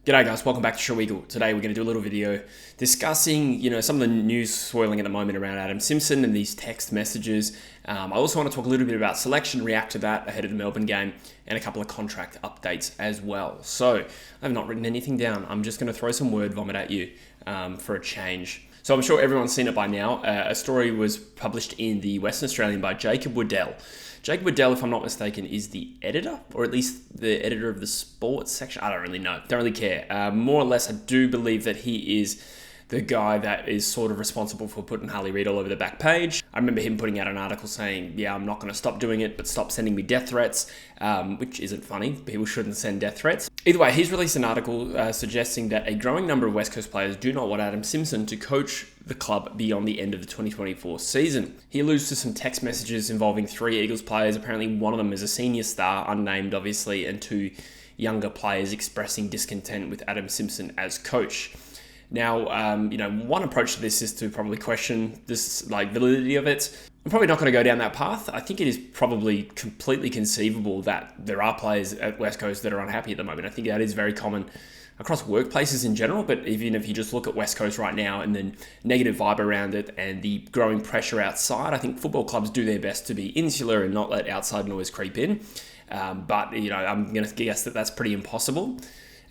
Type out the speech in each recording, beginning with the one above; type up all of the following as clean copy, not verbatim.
G'day guys, welcome back to Show Eagle. Today we're going to do a little video discussing, some of the news swirling at the moment around Adam Simpson and these text messages. I also want to talk a little bit about selection, react to that ahead of the Melbourne game, and a couple of contract updates as well. So, I've not written anything down. I'm just going to throw some word vomit at you for a change. So I'm sure everyone's seen it by now. A story was published in the Western Australian by Jacob Waddell. Jacob Waddell, if I'm not mistaken, is the editor, or at least the editor of the sports section. I don't really know. Don't really care. More or less, I do believe that he is the guy that is sort of responsible for putting Harley Reid all over the back page. I remember him putting out an article saying, yeah, I'm not going to stop doing it, but stop sending me death threats, which isn't funny. People shouldn't send death threats. Either way, he's released an article suggesting that a growing number of West Coast players do not want Adam Simpson to coach the club beyond the end of the 2024 season. He alludes to some text messages involving 3 Eagles players. Apparently one of them is a senior star, unnamed obviously, and 2 younger players expressing discontent with Adam Simpson as coach. Now, one approach to this is to probably question this validity of it. I'm probably not going to go down that path. I think it is probably completely conceivable that there are players at West Coast that are unhappy at the moment. I think that is very common across workplaces in general, but even if you just look at West Coast right now and the negative vibe around it and the growing pressure outside, I think football clubs do their best to be insular and not let outside noise creep in. But I'm going to guess that that's pretty impossible.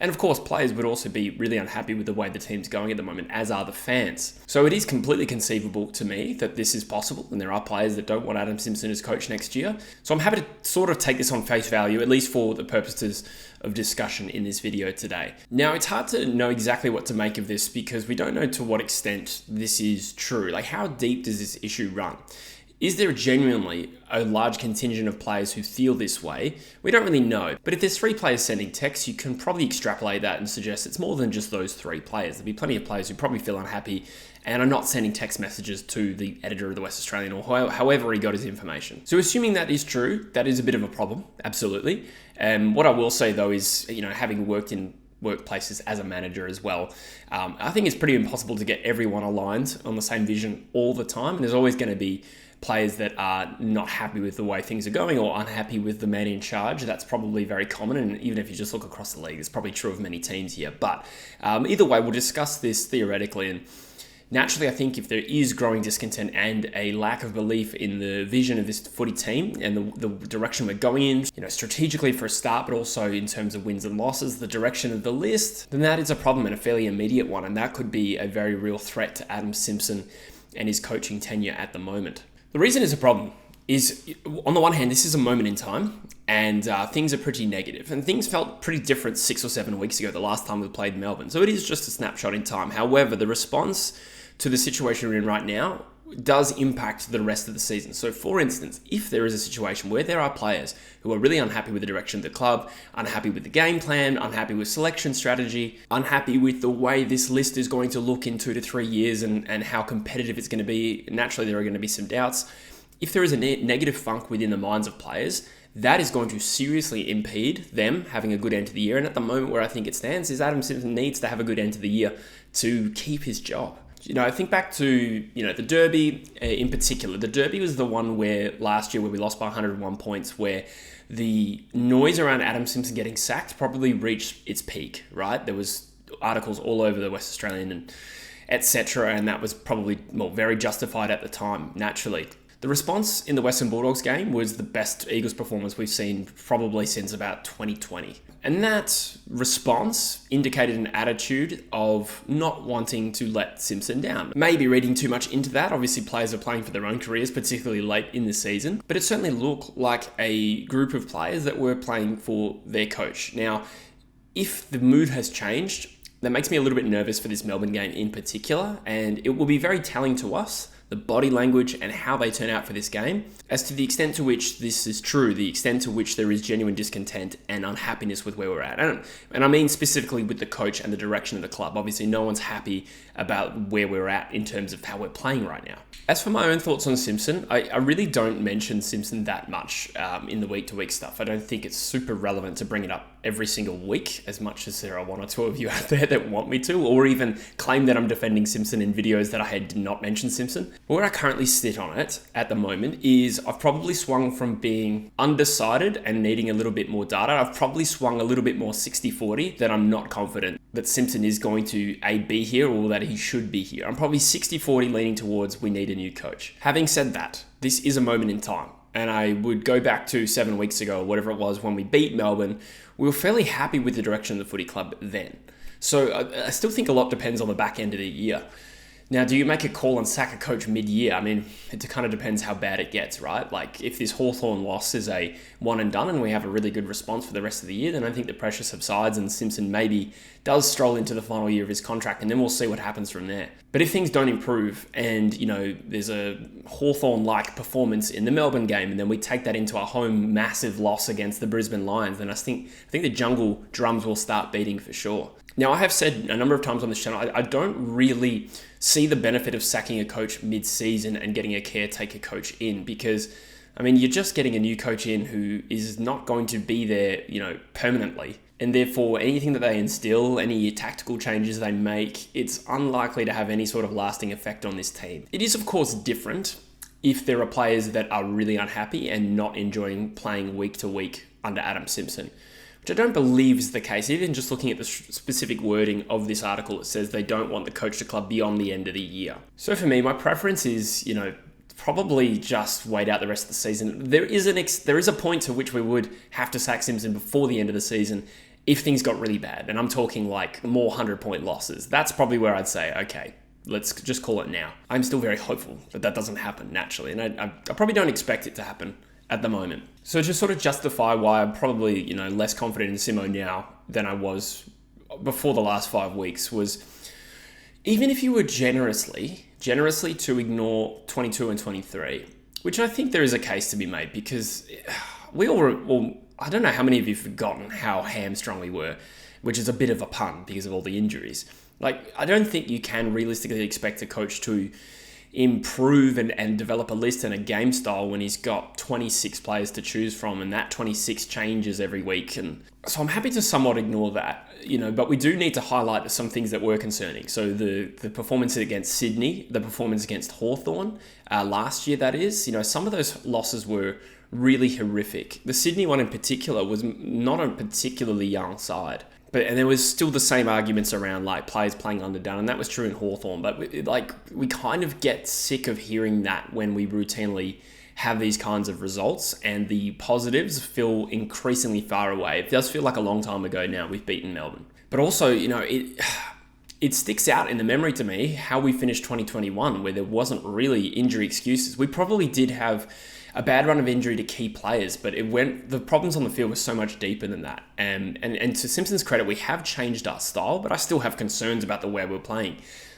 And of course, players would also be really unhappy with the way the team's going at the moment, as are the fans. So it is completely conceivable to me that this is possible, and there are players that don't want Adam Simpson as coach next year. So I'm happy to sort of take this on face value, at least for the purposes of discussion in this video today. Now, it's hard to know exactly what to make of this because we don't know to what extent this is true. Like, how deep does this issue run? Is there genuinely a large contingent of players who feel this way? We don't really know. But if there's 3 players sending texts, you can probably extrapolate that and suggest it's more than just those 3 players. There'll be plenty of players who probably feel unhappy and are not sending text messages to the editor of the West Australian or however he got his information. So assuming that is true, that is a bit of a problem, absolutely. What I will say though is, having worked in workplaces as a manager as well, I think it's pretty impossible to get everyone aligned on the same vision all the time. And there's always going to be players that are not happy with the way things are going or unhappy with the man in charge. That's probably very common, and even if you just look across the league, it's probably true of many teams here. But either way, we'll discuss this theoretically, and naturally, I think if there is growing discontent and a lack of belief in the vision of this footy team and the direction we're going in, strategically for a start, but also in terms of wins and losses, the direction of the list, then that is a problem and a fairly immediate one, and that could be a very real threat to Adam Simpson and his coaching tenure at the moment. The reason it's a problem is, on the one hand, this is a moment in time, and things are pretty negative. And things felt pretty different 6 or 7 weeks ago, the last time we played Melbourne. So it is just a snapshot in time. However, the response to the situation we're in right now does impact the rest of the season. So for instance, if there is a situation where there are players who are really unhappy with the direction of the club, unhappy with the game plan, unhappy with selection strategy, unhappy with the way this list is going to look in 2 to 3 years and how competitive it's going to be, naturally there are going to be some doubts. If there is a negative funk within the minds of players, that is going to seriously impede them having a good end to the year. And at the moment where I think it stands is Adam Simpson needs to have a good end to the year to keep his job. I think back to, the Derby in particular. The Derby was the one where last year where we lost by 101 points, where the noise around Adam Simpson getting sacked probably reached its peak, right? There was articles all over the West Australian and etc. And that was probably, very justified at the time, naturally. The response in the Western Bulldogs game was the best Eagles performance we've seen probably since about 2020. And that response indicated an attitude of not wanting to let Simpson down. Maybe reading too much into that. Obviously, players are playing for their own careers, particularly late in the season. But it certainly looked like a group of players that were playing for their coach. Now, if the mood has changed, that makes me a little bit nervous for this Melbourne game in particular. And it will be very telling to us, the body language and how they turn out for this game, as to the extent to which this is true, the extent to which there is genuine discontent and unhappiness with where we're at. And I mean specifically with the coach and the direction of the club. Obviously, no one's happy about where we're at in terms of how we're playing right now. As for my own thoughts on Simpson, I really don't mention Simpson that much in the week-to-week stuff. I don't think it's super relevant to bring it up every single week, as much as there are one or two of you out there that want me to, or even claim that I'm defending Simpson in videos that I did not mention Simpson. Where I currently sit on it at the moment is I've probably swung from being undecided and needing a little bit more data. I've probably swung a little bit more 60-40 that I'm not confident that Simpson is going to be here or that he should be here. I'm probably 60-40 leaning towards we need a new coach. Having said that, this is a moment in time. And I would go back to 7 weeks ago or whatever it was when we beat Melbourne. We were fairly happy with the direction of the footy club then. So I still think a lot depends on the back end of the year. Now, do you make a call and sack a coach mid-year? I mean, it kind of depends how bad it gets, right? Like, if this Hawthorn loss is a one and done and we have a really good response for the rest of the year, then I think the pressure subsides and Simpson maybe does stroll into the final year of his contract, and then we'll see what happens from there. But if things don't improve and, there's a Hawthorn-like performance in the Melbourne game, and then we take that into a home massive loss against the Brisbane Lions, then I think the jungle drums will start beating for sure. Now, I have said a number of times on this channel, I don't really see the benefit of sacking a coach mid-season and getting a caretaker coach in because, you're just getting a new coach in who is not going to be there, permanently. And therefore, anything that they instill, any tactical changes they make, it's unlikely to have any sort of lasting effect on this team. It is, of course, different if there are players that are really unhappy and not enjoying playing week to week under Adam Simpson, which I don't believe is the case. Even just looking at the specific wording of this article, it says they don't want the coach to club beyond the end of the year. So for me, my preference is, probably just wait out the rest of the season. There is a point to which we would have to sack Simpson before the end of the season if things got really bad. And I'm talking like more 100-point losses. That's probably where I'd say, okay, let's just call it now. I'm still very hopeful that doesn't happen naturally. And I probably don't expect it to happen at the moment. So to sort of justify why I'm probably, less confident in Simo now than I was before the last 5 weeks was, even if you were generously to ignore 22 and 23, which I think there is a case to be made because we all, I don't know how many of you have forgotten how hamstrung we were, which is a bit of a pun because of all the injuries. Like, I don't think you can realistically expect a coach to improve and develop a list and a game style when he's got 26 players to choose from and that 26 changes every week. And so I'm happy to somewhat ignore that, but we do need to highlight some things that were concerning. So the performance against Sydney, the performance against Hawthorn last year, that is, some of those losses were really horrific. The Sydney one in particular was not a particularly young side. And there was still the same arguments around like players playing underdone, and that was true in Hawthorn. But we kind of get sick of hearing that when we routinely have these kinds of results, and the positives feel increasingly far away. It does feel like a long time ago now we've beaten Melbourne. But also, it sticks out in the memory to me how we finished 2021, where there wasn't really injury excuses. We probably did have a bad run of injury to key players, but the problems on the field were so much deeper than that. And to Simpson's credit, we have changed our style, but I still have concerns about the way we're playing.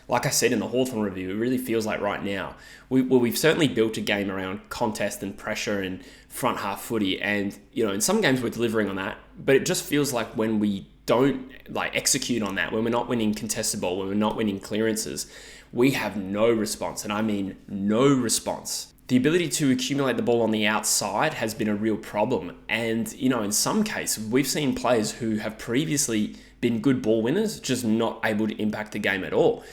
Like I said in the Hawthorn review, it really feels like right now, we've certainly built a game around contest and pressure and front half footy. And, in some games we're delivering on that, but it just feels like when we don't execute on that, when we're not winning contested ball, when we're not winning clearances, we have no response. And I mean no response. The ability to accumulate the ball on the outside has been a real problem. And, in some cases, we've seen players who have previously been good ball winners just not able to impact the game at all.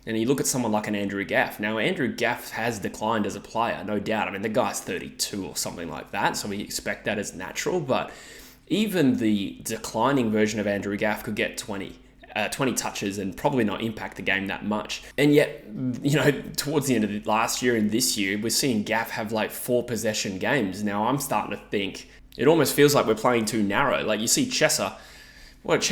And you look at someone like an Andrew Gaff. Now, Andrew Gaff has declined as a player, no doubt. The guy's 32 or something like that, so we expect that as natural. But even the declining version of Andrew Gaff could get 20 touches and probably not impact the game that much. And yet, towards the end of the last year and this year, we're seeing Gaff have 4 possession games. Now, I'm starting to think it almost feels like we're playing too narrow. Like you see Chesser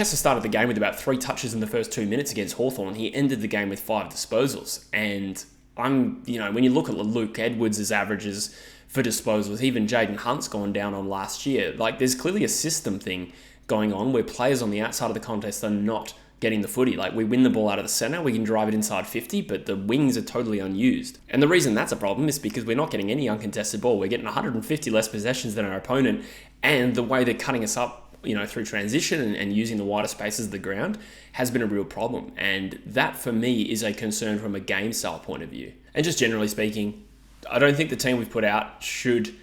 started the game with about 3 touches in the first 2 minutes against Hawthorn. He ended the game with 5 disposals. And when you look at Luke Edwards' averages for disposals, even Jaden Hunt's gone down on last year. There's clearly a system thing going on where players on the outside of the contest are not getting the footy. We win the ball out of the centre, we can drive it inside 50, but the wings are totally unused. And the reason that's a problem is because we're not getting any uncontested ball. We're getting 150 less possessions than our opponent, and the way they're cutting us up, through transition and using the wider spaces of the ground has been a real problem. And that, for me, is a concern from a game style point of view. And just generally speaking, I don't think the team we've put out should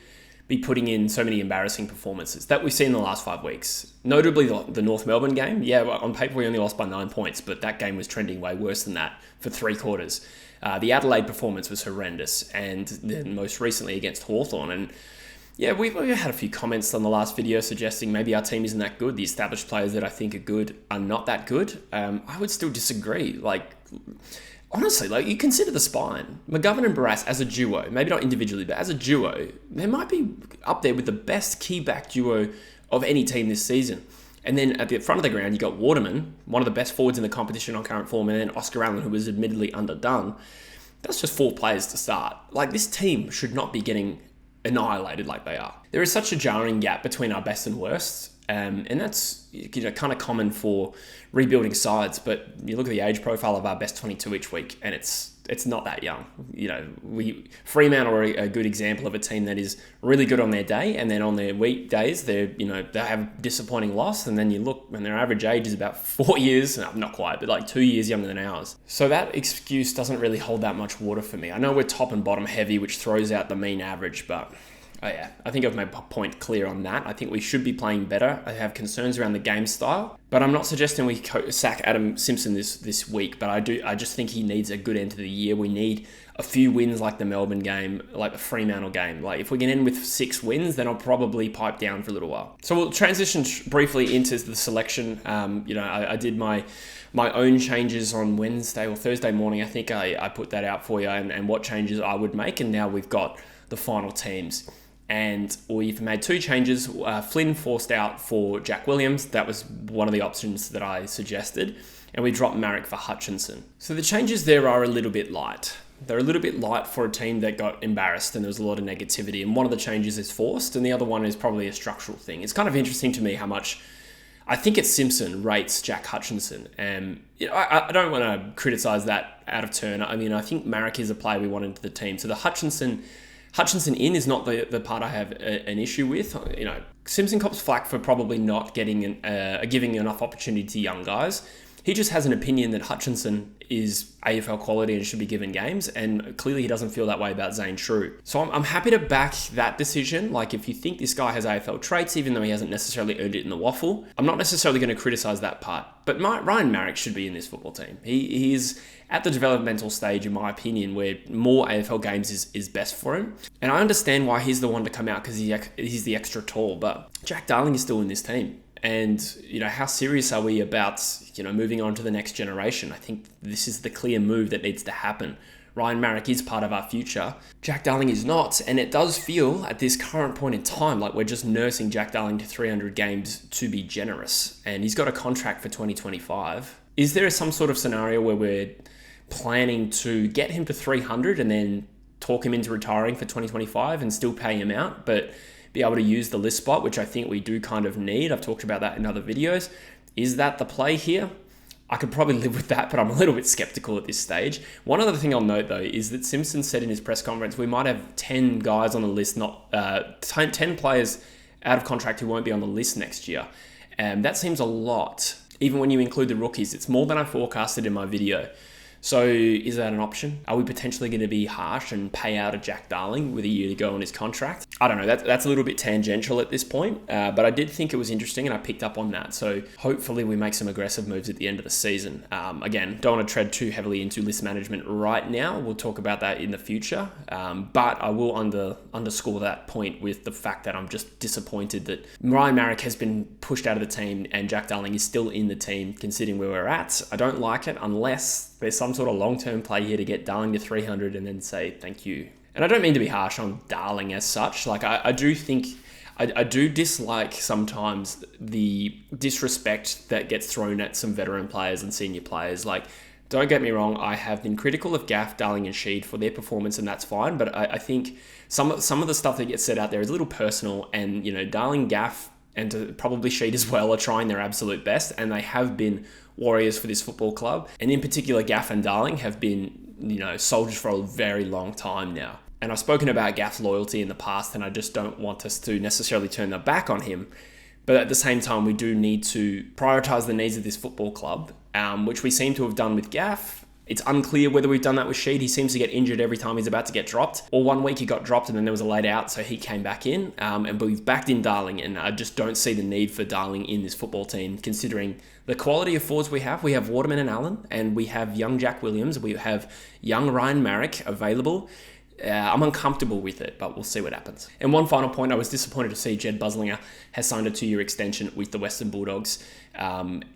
be putting in so many embarrassing performances that we've seen in the last 5 weeks. Notably, the North Melbourne game. Yeah, on paper we only lost by 9 points, but that game was trending way worse than that for 3 quarters. The Adelaide performance was horrendous, and then most recently against Hawthorn. And yeah, we've had a few comments on the last video suggesting maybe our team isn't that good. The established players that I think are good are not that good. I would still disagree. Honestly, you consider the spine. McGovern and Barras as a duo, maybe not individually, but as a duo, they might be up there with the best key back duo of any team this season. And then at the front of the ground, you got Waterman, one of the best forwards in the competition on current form, and then Oscar Allen, who was admittedly underdone. That's just 4 players to start. This team should not be getting annihilated like they are. There is such a jarring gap between our best and worst. And that's kind of common for rebuilding sides, but you look at the age profile of our best 22 each week, and it's not that young. Fremantle are a good example of a team that is really good on their day, and then on their weekdays, they have disappointing loss, and then you look, and their average age is about 4 years, not quite, but 2 years younger than ours. So that excuse doesn't really hold that much water for me. I know we're top and bottom heavy, which throws out the mean average, but I think I've made my point clear on that. I think we should be playing better. I have concerns around the game style, but I'm not suggesting we sack Adam Simpson this week, but I just think he needs a good end to the year. We need a few wins like the Melbourne game, like the Fremantle game. If we can end with 6 wins, then I'll probably pipe down for a little while. So we'll transition briefly into the selection. I did my own changes on Wednesday or Thursday morning. I think I put that out for you and what changes I would make, and now we've got the final teams. And we've made 2 changes. Flynn forced out for Jack Williams. That was one of the options that I suggested. And we dropped Marek for Hutchinson. So the changes there are a little bit light. They're a little bit light for a team that got embarrassed and there was a lot of negativity. And one of the changes is forced and the other one is probably a structural thing. It's kind of interesting to me how much I think it's Simpson rates Jack Hutchinson. And I don't want to criticize that out of turn. I think Marek is a player we want into the team. So the Hutchinson in is not the part I have an issue with. Simpson cops flack for probably not giving enough opportunity to young guys. He just has an opinion that Hutchinson is AFL quality and should be given games, and clearly he doesn't feel that way about Zane True. So I'm happy to back that decision. If you think this guy has AFL traits, even though he hasn't necessarily earned it in the waffle, I'm not necessarily going to criticize that part. But Ryan Marek should be in this football team. He is at the developmental stage, in my opinion, where more AFL games is best for him. And I understand why he's the one to come out because he's the extra tall, but Jack Darling is still in this team. And, how serious are we about, moving on to the next generation? I think this is the clear move that needs to happen. Ryan Marek is part of our future. Jack Darling is not, and it does feel at this current point in time like we're just nursing Jack Darling to 300 games to be generous. And he's got a contract for 2025. Is there some sort of scenario where we're planning to get him to 300 and then talk him into retiring for 2025 and still pay him out, but be able to use the list spot, which I think we do kind of need? I've talked about that in other videos. Is that the play here? I could probably live with that, but I'm a little bit skeptical at this stage. One other thing I'll note, though, is that Simpson said in his press conference we might have 10 guys on the list, 10 players out of contract who won't be on the list next year. That seems a lot. Even when you include the rookies, it's more than I forecasted in my video. So is that an option? Are we potentially going to be harsh and pay out a Jack Darling with a year to go on his contract? I don't know. That's a little bit tangential at this point, but I did think it was interesting and I picked up on that. So hopefully we make some aggressive moves at the end of the season. Again, don't want to tread too heavily into list management right now. We'll talk about that in the future. But I will underscore that point with the fact that I'm just disappointed that Ryan Marek has been pushed out of the team and Jack Darling is still in the team considering where we're at. I don't like it unless there's some sort of long-term play here to get Darling to 300 and then say thank you. And I don't mean to be harsh on Darling as such. I do think, I do dislike sometimes the disrespect that gets thrown at some veteran players and senior players. Don't get me wrong, I have been critical of Gaff, Darling and Sheed for their performance and that's fine, but I think some of the stuff that gets said out there is a little personal and, Darling, Gaff, and probably Sheed as well are trying their absolute best and they have been warriors for this football club. And in particular, Gaff and Darling have been, soldiers for a very long time now. And I've spoken about Gaff's loyalty in the past and I just don't want us to necessarily turn our back on him. But at the same time, we do need to prioritise the needs of this football club, which we seem to have done with Gaff. It's unclear whether we've done that with Sheed. He seems to get injured every time he's about to get dropped. Or one week he got dropped and then there was a late out, so he came back in. But we've backed in Darling, and I just don't see the need for Darling in this football team, considering the quality of forwards we have. We have Waterman and Allen, and we have young Jack Williams. We have young Ryan Marrick available. I'm uncomfortable with it, but we'll see what happens. And one final point, I was disappointed to see Jed Buslinger has signed a 2-year extension with the Western Bulldogs,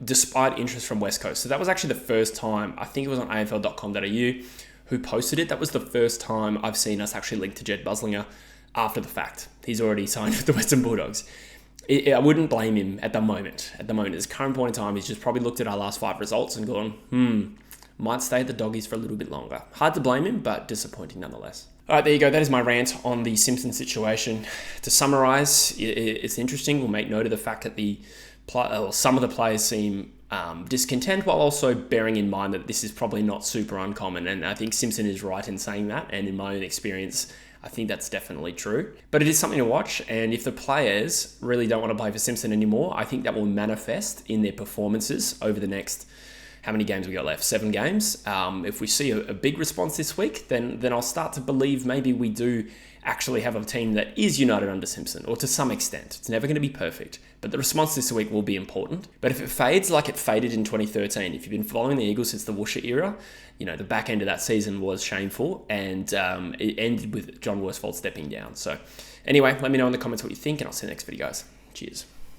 despite interest from West Coast. So that was actually the first time, I think it was on afl.com.au, who posted it. That was the first time I've seen us actually link to Jed Buslinger after the fact. He's already signed with the Western Bulldogs. I wouldn't blame him at the moment. At this current point in time, he's just probably looked at our last 5 results and gone, might stay at the Doggies for a little bit longer. Hard to blame him, but disappointing nonetheless. All right, there you go. That is my rant on the Simpson situation. To summarise, it's interesting. We'll make note of the fact that some of the players seem discontent, while also bearing in mind that this is probably not super uncommon. And I think Simpson is right in saying that. And in my own experience, I think that's definitely true. But it is something to watch. And if the players really don't want to play for Simpson anymore, I think that will manifest in their performances over the next... How many games we got left? 7 games. If we see a big response this week, then I'll start to believe maybe we do actually have a team that is united under Simpson, or to some extent. It's never going to be perfect, but the response this week will be important. But if it fades like it faded in 2013, if you've been following the Eagles since the Woosha era, the back end of that season was shameful, and it ended with John Worsfold stepping down. So anyway, let me know in the comments what you think, and I'll see you next video, guys. Cheers.